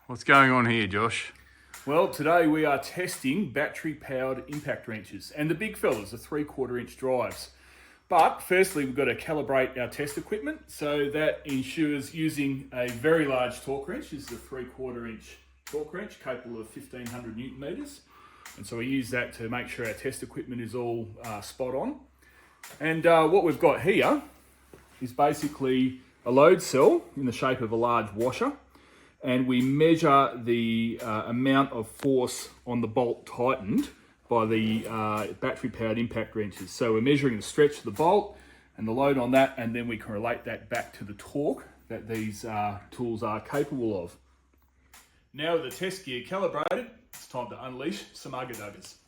What's going on here, Josh? Well, today we are testing battery-powered impact wrenches and the big fellas, the 3/4 inch drives. But firstly, we've got to calibrate our test equipment. So that ensures using a very large torque wrench. This is a 3/4 inch torque wrench capable of 1500 Newton meters. And so we use that to make sure our test equipment is all spot on. And what we've got here is basically a load cell in the shape of a large washer. And we measure the amount of force on the bolt tightened by the battery-powered impact wrenches. So we're measuring the stretch of the bolt and the load on that, and then we can relate that back to the torque that these tools are capable of. Now with the test gear calibrated, it's time to unleash some ugger duggers.